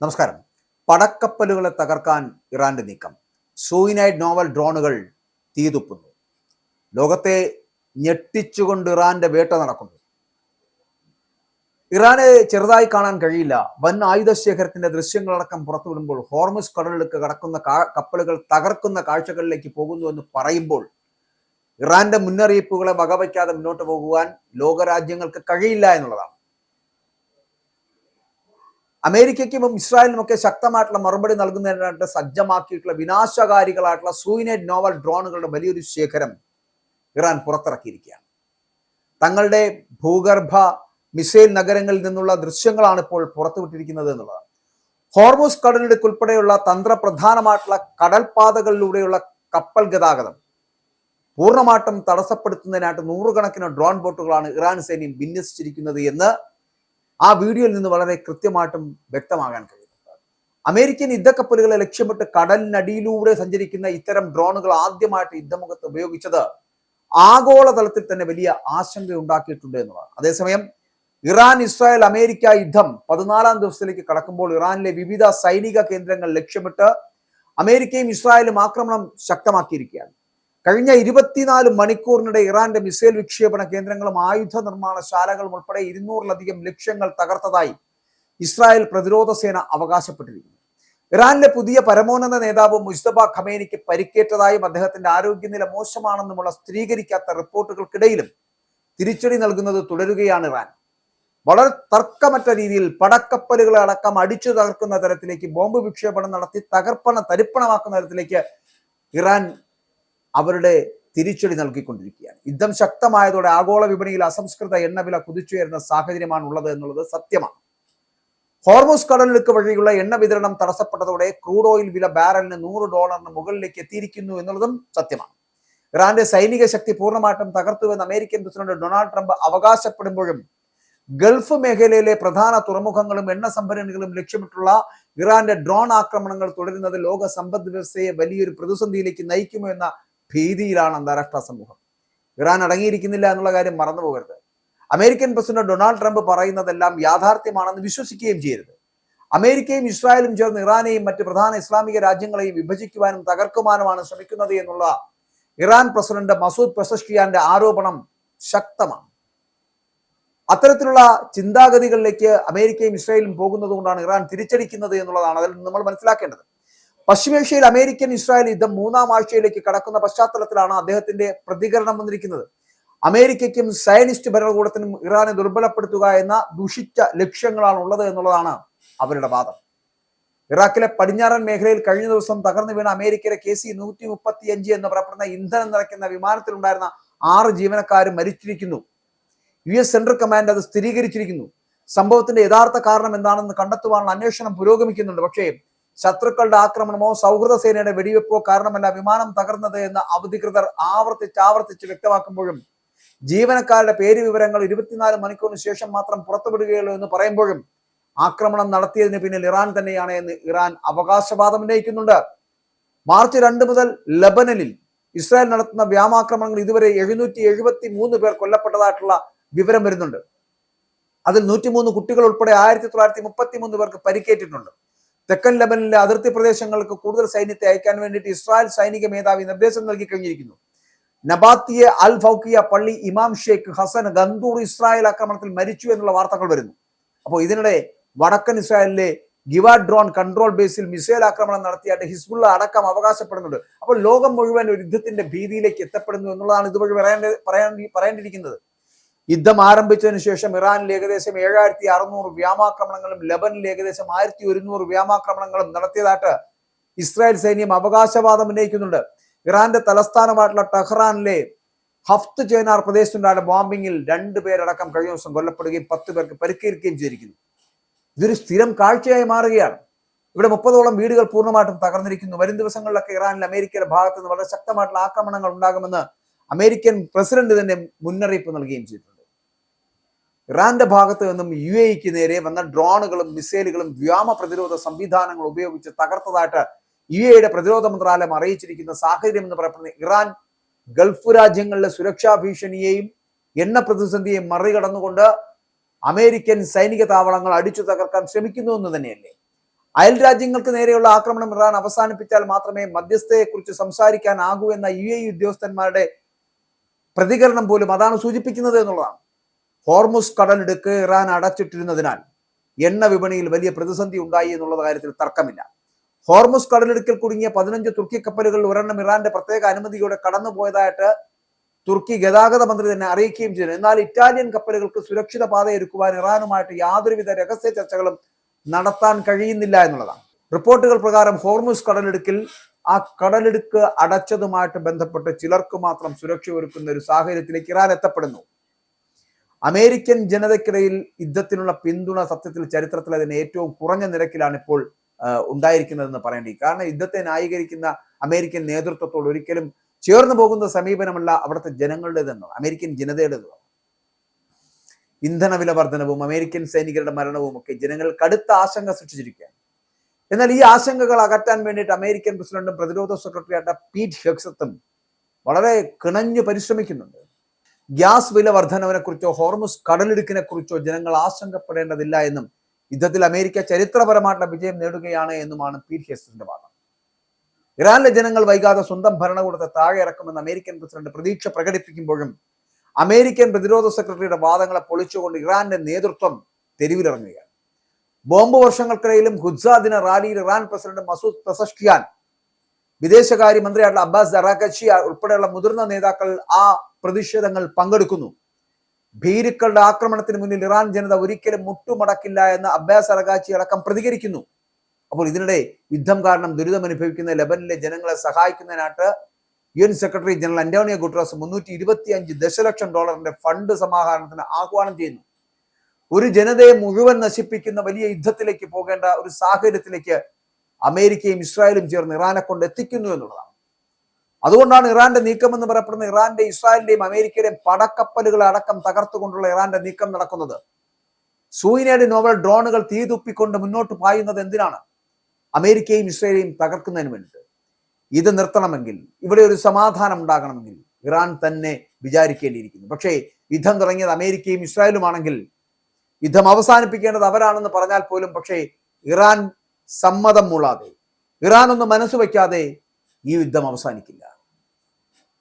നമസ്കാരം. പടക്കപ്പലുകളെ തകർക്കാൻ ഇറാന്റെ നീക്കം. സൂയിനൈഡ് നോവൽ ഡ്രോണുകൾ തീതുപ്പുന്നു. ലോകത്തെ ഞെട്ടിച്ചുകൊണ്ട് ഇറാന്റെ വേട്ട നടക്കുന്നു. ഇറാനെ ചെറുതായി കാണാൻ കഴിയില്ല. വൻ ആയുധശേഖരത്തിന്റെ ദൃശ്യങ്ങളടക്കം പുറത്തുവിടുമ്പോൾ ഹോർമുസ് കടലിലേക്ക് കടക്കുന്ന കപ്പലുകൾ തകർക്കുന്ന കാഴ്ചകളിലേക്ക് പോകുന്നു എന്ന് പറയുമ്പോൾ ഇറാന്റെ മുന്നറിയിപ്പുകളെ വകവയ്ക്കാതെ മുന്നോട്ട് പോകുവാൻ ലോകരാജ്യങ്ങൾക്ക് കഴിയില്ല എന്നുള്ളതാണ്. അമേരിക്കയ്ക്കും ഇസ്രായേലിനുമൊക്കെ ശക്തമായിട്ടുള്ള മറുപടി നൽകുന്നതിനായിട്ട് സജ്ജമാക്കിയിട്ടുള്ള വിനാശകാരികളായിട്ടുള്ള സൂയിനൈഡ് നോവൽ ഡ്രോണുകളുടെ വലിയൊരു ശേഖരം ഇറാൻ പുറത്തിറക്കിയിരിക്കുകയാണ്. തങ്ങളുടെ ഭൂഗർഭ മിസൈൽ നഗരങ്ങളിൽ നിന്നുള്ള ദൃശ്യങ്ങളാണ് ഇപ്പോൾ പുറത്തുവിട്ടിരിക്കുന്നത് എന്നുള്ളതാണ്. ഹോർമുസ് കടലിടുക്കുൾപ്പെടെയുള്ള തന്ത്രപ്രധാനമായിട്ടുള്ള കടൽപാതകളിലൂടെയുള്ള കപ്പൽ ഗതാഗതം പൂർണ്ണമായിട്ടും തടസ്സപ്പെടുത്തുന്നതിനായിട്ട് നൂറുകണക്കിന് ഡ്രോൺ ബോട്ടുകളാണ് ഇറാൻ സൈന്യം വിന്യസിച്ചിരിക്കുന്നത് എന്ന് ആ വീഡിയോയിൽ നിന്ന് വളരെ കൃത്യമായിട്ടും വ്യക്തമാകാൻ കഴിയുന്നുണ്ട്. അമേരിക്കൻ യുദ്ധക്കപ്പലുകളെ ലക്ഷ്യമിട്ട് കടലിനടിയിലൂടെ സഞ്ചരിക്കുന്ന ഇത്തരം ഡ്രോണുകൾ ആദ്യമായിട്ട് യുദ്ധമുഖത്ത് ഉപയോഗിച്ചത് ആഗോളതലത്തിൽ തന്നെ വലിയ ആശങ്ക ഉണ്ടാക്കിയിട്ടുണ്ട് എന്നുള്ളതാണ്. അതേസമയം ഇറാൻ ഇസ്രായേൽ അമേരിക്ക യുദ്ധം 14ാം ദിവസത്തിലേക്ക് കടക്കുമ്പോൾ ഇറാനിലെ വിവിധ സൈനിക കേന്ദ്രങ്ങൾ ലക്ഷ്യമിട്ട് അമേരിക്കയും ഇസ്രായേലും ആക്രമണം ശക്തമാക്കിയിരിക്കുകയാണ്. കഴിഞ്ഞ 24 മണിക്കൂറിനിടെ ഇറാന്റെ മിസൈൽ വിക്ഷേപണ കേന്ദ്രങ്ങളും ആയുധ നിർമ്മാണ ശാലകളും ഉൾപ്പെടെ 200-ലധികം ലക്ഷ്യങ്ങൾ തകർത്തതായി ഇസ്രായേൽ പ്രതിരോധ സേന അവകാശപ്പെട്ടിരിക്കുന്നു. ഇറാനിലെ പുതിയ പരമോന്നത നേതാവ് മുസ്തഫ ഖമേനിക്ക് പരിക്കേറ്റതായും അദ്ദേഹത്തിന്റെ ആരോഗ്യനില മോശമാണെന്നുമുള്ള സ്ഥിരീകരിക്കാത്ത റിപ്പോർട്ടുകൾക്കിടയിലും തിരിച്ചടി നൽകുന്നത് തുടരുകയാണ് ഇറാൻ. വളരെ തർക്കമറ്റ രീതിയിൽ പടക്കപ്പലുകളെ അടക്കം അടിച്ചു തകർക്കുന്ന തരത്തിലേക്ക് ബോംബ് വിക്ഷേപണം നടത്തി തരിപ്പണമാക്കുന്ന തരത്തിലേക്ക് ഇറാൻ അവരുടെ തിരിച്ചടി നൽകിക്കൊണ്ടിരിക്കുകയാണ്. യുദ്ധം ശക്തമായതോടെ ആഗോള വിപണിയിൽ അസംസ്കൃത എണ്ണവില കുതിച്ചുയരുന്ന സാഹചര്യമാണ് ഉള്ളത് എന്നുള്ളത് സത്യമാണ്. ഹോർമുസ് കടലിടുക്ക് വഴിയുള്ള എണ്ണ വിതരണം തടസ്സപ്പെട്ടതോടെ ക്രൂഡ് ഓയിൽ വില ബാരലിന് $100 മുകളിലേക്ക് എത്തിയിരിക്കുന്നു എന്നുള്ളതും സത്യമാണ്. ഇറാന്റെ സൈനിക ശക്തി പൂർണ്ണമായിട്ടും തകർത്തുവെന്ന് അമേരിക്കൻ പ്രസിഡന്റ് ഡൊണാൾഡ് ട്രംപ് അവകാശപ്പെടുമ്പോഴും ഗൾഫ് മേഖലയിലെ പ്രധാന തുറമുഖങ്ങളും എണ്ണ സംഭരണികളും ലക്ഷ്യമിട്ടുള്ള ഇറാന്റെ ഡ്രോൺ ആക്രമണങ്ങൾ തുടരുന്നത് ലോക സമ്പദ് വ്യവസ്ഥയെ വലിയൊരു പ്രതിസന്ധിയിലേക്ക് നയിക്കുമോ എന്ന ഭീതിയിലാണ് അന്താരാഷ്ട്ര സമൂഹം. ഇറാൻ അടങ്ങിയിരിക്കുന്നില്ല എന്നുള്ള കാര്യം മറന്നു പോകരുത്. അമേരിക്കൻ പ്രസിഡന്റ് ഡൊണാൾഡ് ട്രംപ് പറയുന്നതെല്ലാം യാഥാർത്ഥ്യമാണെന്ന് വിശ്വസിക്കുകയും ചെയ്യരുത്. അമേരിക്കയും ഇസ്രായേലും ചേർന്ന് ഇറാനെയും മറ്റ് പ്രധാന ഇസ്ലാമിക രാജ്യങ്ങളെയും വിഭജിക്കുവാനും തകർക്കുവാനുമാണ് ശ്രമിക്കുന്നത് എന്നുള്ള ഇറാൻ പ്രസിഡന്റ് മസൂദ് പെസഷ്കിയാന്റെ ആരോപണം ശക്തമാണ്. അത്തരത്തിലുള്ള ചിന്താഗതികളിലേക്ക് അമേരിക്കയും ഇസ്രായേലും പോകുന്നത് കൊണ്ടാണ് ഇറാൻ തിരിച്ചടിക്കുന്നത് എന്നുള്ളതാണ് അതിൽ നമ്മൾ മനസ്സിലാക്കേണ്ടത്. പശ്ചിമേഷ്യയിൽ അമേരിക്കൻ ഇസ്രായേൽ യുദ്ധം 3ാം ആഴ്ചയിലേക്ക് കടക്കുന്ന പശ്ചാത്തലത്തിലാണ് അദ്ദേഹത്തിന്റെ പ്രതികരണം വന്നിരിക്കുന്നത്. അമേരിക്കയ്ക്കും സയനിസ്റ്റ് ഭരണകൂടത്തിനും ഇറാനെ ദുർബലപ്പെടുത്തുക എന്ന ദുഷിച്ച ലക്ഷ്യങ്ങളാണ് ഉള്ളത് എന്നുള്ളതാണ് അവരുടെ വാദം. ഇറാഖിലെ പടിഞ്ഞാറൻ മേഖലയിൽ കഴിഞ്ഞ ദിവസം തകർന്നു വീണ അമേരിക്കയിലെ KC-135 എന്ന് പറയപ്പെടുന്ന ഇന്ധനം നിറയ്ക്കുന്ന വിമാനത്തിലുണ്ടായിരുന്ന 6 ജീവനക്കാരും മരിച്ചിരിക്കുന്നു. US സെൻട്രൽ കമാൻഡ് അത് സ്ഥിരീകരിച്ചിരിക്കുന്നു. സംഭവത്തിന്റെ യഥാർത്ഥ കാരണം എന്താണെന്ന് കണ്ടെത്തുവാനുള്ള അന്വേഷണം പുരോഗമിക്കുന്നുണ്ട്. പക്ഷേ ശത്രുക്കളുടെ ആക്രമണമോ സൗഹൃദ സേനയുടെ വെടിവെപ്പോ കാരണമല്ല വിമാനം തകർന്നത് എന്ന് അധികൃതർ ആവർത്തിച്ച് വ്യക്തമാക്കുമ്പോഴും ജീവനക്കാരുടെ പേര് വിവരങ്ങൾ 24 മണിക്കൂറിന് ശേഷം മാത്രം പുറത്തുവിടുകയുള്ളൂ എന്ന് പറയുമ്പോഴും ആക്രമണം നടത്തിയതിന് പിന്നിൽ ഇറാൻ തന്നെയാണ് എന്ന് ഇറാൻ അവകാശവാദം ഉന്നയിക്കുന്നുണ്ട്. മാർച്ച് 2 മുതൽ ലബനനിൽ ഇസ്രായേൽ നടത്തുന്ന വ്യോമാക്രമണങ്ങൾ ഇതുവരെ 773 പേർ കൊല്ലപ്പെട്ടതായിട്ടുള്ള വിവരം വരുന്നുണ്ട്. അതിൽ 103 കുട്ടികൾ ഉൾപ്പെടെ 1933 പേർക്ക് പരിക്കേറ്റിട്ടുണ്ട്. തെക്കൻ ലബനനിലെ അതിർത്തി പ്രദേശങ്ങൾക്ക് കൂടുതൽ സൈന്യത്തെ അയക്കാൻ വേണ്ടിയിട്ട് ഇസ്രായേൽ സൈനിക മേധാവി നിർദ്ദേശം നൽകി കഴിഞ്ഞിരിക്കുന്നു. നബാത്തിയെ അൽ ഫൗക്കിയ പള്ളി ഇമാം ഷെയ്ഖ് ഹസൻ ഗന്തൂർ ഇസ്രായേൽ ആക്രമണത്തിൽ മരിച്ചു എന്നുള്ള വാർത്തകൾ വരുന്നു. അപ്പോൾ ഇതിനിടെ വടക്കൻ ഇസ്രായേലിലെ ഗിവ ഡ്രോൺ കൺട്രോൾ ബേസിൽ മിസൈൽ ആക്രമണം നടത്തിയായിട്ട് ഹിസ്ബുള്ള അടക്കം അവകാശപ്പെടുന്നുണ്ട്. അപ്പോൾ ലോകം മുഴുവൻ ഒരു യുദ്ധത്തിന്റെ ഭീതിയിലേക്ക് എത്തപ്പെടുന്നു എന്നുള്ളതാണ് ഇതുവഴി പറയേണ്ടിയിരിക്കുന്നത്. യുദ്ധം ആരംഭിച്ചതിന് ശേഷം ഇറാനിൽ ഏകദേശം 7600 വ്യോമാക്രമണങ്ങളും ലബനിൽ ഏകദേശം 1100 വ്യോമാക്രമണങ്ങളും നടത്തിയതായിട്ട് ഇസ്രായേൽ സൈന്യം അവകാശവാദം ഉന്നയിക്കുന്നുണ്ട്. ഇറാന്റെ തലസ്ഥാനമായിട്ടുള്ള ടെഹ്റാനിലെ ഹഫ്ത് ചേനാർ പ്രദേശത്തുണ്ടായ ബോംബിങ്ങിൽ 2 പേരടക്കം കഴിഞ്ഞ ദിവസം കൊല്ലപ്പെടുകയും 10 പേർക്ക് പരിക്കേൽക്കുകയും ചെയ്തിരിക്കുന്നു. ഇതൊരു സ്ഥിരം കാഴ്ചയായി മാറുകയാണ്. ഇവിടെ 30ഓളം വീടുകൾ പൂർണ്ണമായിട്ടും തകർന്നിരിക്കുന്നു. വരും ദിവസങ്ങളിലൊക്കെ ഇറാനിൽ അമേരിക്കയുടെ ഭാഗത്ത് നിന്ന് വളരെ ശക്തമായിട്ടുള്ള ആക്രമണങ്ങൾ ഉണ്ടാകുമെന്ന് അമേരിക്കൻ പ്രസിഡന്റ് തന്നെ മുന്നറിയിപ്പ് നൽകുകയും ചെയ്തിട്ടുണ്ട്. ഇറാന്റെ ഭാഗത്ത് നിന്നും UAEക്ക് നേരെ വന്ന ഡ്രോണുകളും മിസൈലുകളും വ്യോമ പ്രതിരോധ സംവിധാനങ്ങൾ ഉപയോഗിച്ച് തകർത്തതായിട്ട് UAEയുടെ പ്രതിരോധ മന്ത്രാലയം അറിയിച്ചിരിക്കുന്ന സാഹചര്യം എന്ന് പറയുന്നത് ഇറാൻ ഗൾഫ് രാജ്യങ്ങളിലെ സുരക്ഷാ ഭീഷണിയെയും എണ്ണ പ്രതിസന്ധിയെയും മറികടന്നുകൊണ്ട് അമേരിക്കൻ സൈനിക താവളങ്ങൾ അടിച്ചു തകർക്കാൻ ശ്രമിക്കുന്നു എന്ന് തന്നെയല്ലേ. അയൽ രാജ്യങ്ങൾക്ക് നേരെയുള്ള ആക്രമണം ഇറാൻ അവസാനിപ്പിച്ചാൽ മാത്രമേ മധ്യസ്ഥതയെക്കുറിച്ച് സംസാരിക്കാനാകൂ എന്ന UAE ഉദ്യോഗസ്ഥന്മാരുടെ പ്രതികരണം പോലും അതാണ് സൂചിപ്പിക്കുന്നത് എന്നുള്ളതാണ്. ഹോർമുസ് കടലിടുക്ക് ഇറാൻ അടച്ചിട്ടിരുന്നതിനാൽ എണ്ണ വിപണിയിൽ വലിയ പ്രതിസന്ധി ഉണ്ടായി എന്നുള്ള കാര്യത്തിൽ തർക്കമില്ല. ഹോർമുസ് കടലിടുക്കിൽ കുടുങ്ങിയ 15 തുർക്കി കപ്പലുകൾ ഒരെണ്ണം ഇറാന്റെ പ്രത്യേക അനുമതിയോടെ കടന്നുപോയതായിട്ട് തുർക്കി ഗതാഗത മന്ത്രി തന്നെ അറിയിക്കുകയും ചെയ്തു. എന്നാൽ ഇറ്റാലിയൻ കപ്പലുകൾക്ക് സുരക്ഷിത പാതയൊരുക്കുവാൻ ഇറാനുമായിട്ട് യാതൊരുവിധ രഹസ്യ ചർച്ചകളും നടത്താൻ കഴിയുന്നില്ല എന്നുള്ളതാണ്. റിപ്പോർട്ടുകൾ പ്രകാരം ഹോർമുസ് കടലിടുക്കിൽ ആ കടലിടുക്ക് അടച്ചതുമായിട്ട് ബന്ധപ്പെട്ട് ചിലർക്ക് മാത്രം സുരക്ഷ ഒരുക്കുന്ന ഒരു സാഹചര്യത്തിലേക്ക് ഇറാൻ എത്തപ്പെടുന്നു. അമേരിക്കൻ ജനതയ്ക്കിടയിൽ യുദ്ധത്തിനുള്ള പിന്തുണ സത്യത്തിൽ ചരിത്രത്തിൽ അതിന് ഏറ്റവും കുറഞ്ഞ നിരക്കിലാണ് ഇപ്പോൾ ഉണ്ടായിരിക്കുന്നതെന്ന് പറയേണ്ടി. കാരണം യുദ്ധത്തെ ന്യായീകരിക്കുന്ന അമേരിക്കൻ നേതൃത്വത്തോട് ഒരിക്കലും ചേർന്ന് പോകുന്ന സമീപനമല്ല അവിടുത്തെ ജനങ്ങളുടേതെന്നോ അമേരിക്കൻ ജനതയുടേതോ. ഇന്ധനവില വർധനവും അമേരിക്കൻ സൈനികരുടെ മരണവും ഒക്കെ ജനങ്ങൾ കടുത്ത ആശങ്ക സൃഷ്ടിച്ചിരിക്കുകയാണ്. എന്നാൽ ഈ ആശങ്കകൾ അകറ്റാൻ വേണ്ടിയിട്ട് അമേരിക്കൻ പ്രസിഡന്റും പ്രതിരോധ സെക്രട്ടറിയായിട്ട് പീറ്റ് ഹെഗ്സത്തും വളരെ കിണഞ്ഞു പരിശ്രമിക്കുന്നുണ്ട്. ഗ്യാസ് വില വർധനവിനെ കുറിച്ചോ ഹോർമുസ് കടലിടുക്കിനെ കുറിച്ചോ ജനങ്ങൾ ആശങ്കപ്പെടേണ്ടതില്ല എന്നും യുദ്ധത്തിൽ അമേരിക്ക ചരിത്രപരമായിട്ടുള്ള വിജയം നേടുകയാണ് എന്നുമാണ് പീറ്റ് ഹെഗ്സത്തിന്റെ വാദം. ഇറാനിലെ ജനങ്ങൾ വൈകാതെ സ്വന്തം ഭരണകൂടത്തെ താഴെ ഇറക്കുമെന്ന് അമേരിക്കൻ പ്രസിഡന്റ് പ്രതീക്ഷ പ്രകടിപ്പിക്കുമ്പോഴും അമേരിക്കൻ പ്രതിരോധ സെക്രട്ടറിയുടെ വാദങ്ങളെ പൊളിച്ചുകൊണ്ട് ഇറാന്റെ നേതൃത്വം തെരുവിലിറങ്ങുകയാണ്. ബോംബ് വർഷങ്ങൾക്കിടയിലും ഖുദ്സ ദിന റാലിയിൽ ഇറാൻ പ്രസിഡന്റ് മസൂദ് പെസഷ്കിയാൻ, വിദേശകാര്യമന്ത്രിയായിട്ടുള്ള അബ്ബാസ് അറാഖച്ചി ഉൾപ്പെടെയുള്ള മുതിർന്ന നേതാക്കൾ ആ പ്രതിഷേധങ്ങൾ പങ്കെടുക്കുന്നു. ഭീരുക്കളുടെ ആക്രമണത്തിന് മുന്നിൽ ഇറാൻ ജനത ഒരിക്കലും മുട്ടുമടക്കില്ല എന്ന് അബ്ബാസ് അറാഖച്ചി അടക്കം പ്രതികരിക്കുന്നു. അപ്പോൾ ഇതിനിടെ യുദ്ധം കാരണം ദുരിതം അനുഭവിക്കുന്ന ലെബനിലെ ജനങ്ങളെ സഹായിക്കുന്നതിനായിട്ട് UN secretary general Antonio Guterres $325 ദശലക്ഷം ഫണ്ട് സമാഹരണത്തിന് ആഹ്വാനം ചെയ്യുന്നു. ഒരു ജനതയെ മുഴുവൻ നശിപ്പിക്കുന്ന വലിയ യുദ്ധത്തിലേക്ക് പോകേണ്ട ഒരു സാഹചര്യത്തിലേക്ക് അമേരിക്കയും ഇസ്രായേലും ചേർന്ന് ഇറാനെ കൊണ്ട് എത്തിക്കുന്നു എന്നുള്ളതാണ്. അതുകൊണ്ടാണ് ഇറാന്റെ നീക്കം എന്ന് പറയപ്പെടുന്ന ഇറാന്റെ ഇസ്രായേലിന്റെയും അമേരിക്കയുടെയും പടക്കപ്പലുകളെ അടക്കം തകർത്തുകൊണ്ടുള്ള ഇറാന്റെ നീക്കം നടക്കുന്നത്. സൂയിനേഡ് നോവൽ ഡ്രോണുകൾ തീതുപ്പിക്കൊണ്ട് മുന്നോട്ട് പായുന്നത് എന്തിനാണ്? അമേരിക്കയും ഇസ്രായേലിനെയും തകർക്കുന്നതിന് വേണ്ടിയിട്ട്. ഇത് നിർത്തണമെങ്കിൽ, ഇവിടെ ഒരു സമാധാനം ഉണ്ടാകണമെങ്കിൽ ഇറാൻ തന്നെ വിചാരിക്കേണ്ടിയിരിക്കുന്നു. പക്ഷേ യുദ്ധം തുടങ്ങിയത് അമേരിക്കയും ഇസ്രായേലുമാണെങ്കിൽ യുദ്ധം അവസാനിപ്പിക്കേണ്ടത് അവരാണെന്ന് പറഞ്ഞാൽ പോലും പക്ഷേ ഇറാൻ സമ്മതം മൂളാതെ, ഇറാൻ ഒന്ന് മനസ്സ് വയ്ക്കാതെ ഈ യുദ്ധം അവസാനിക്കില്ല.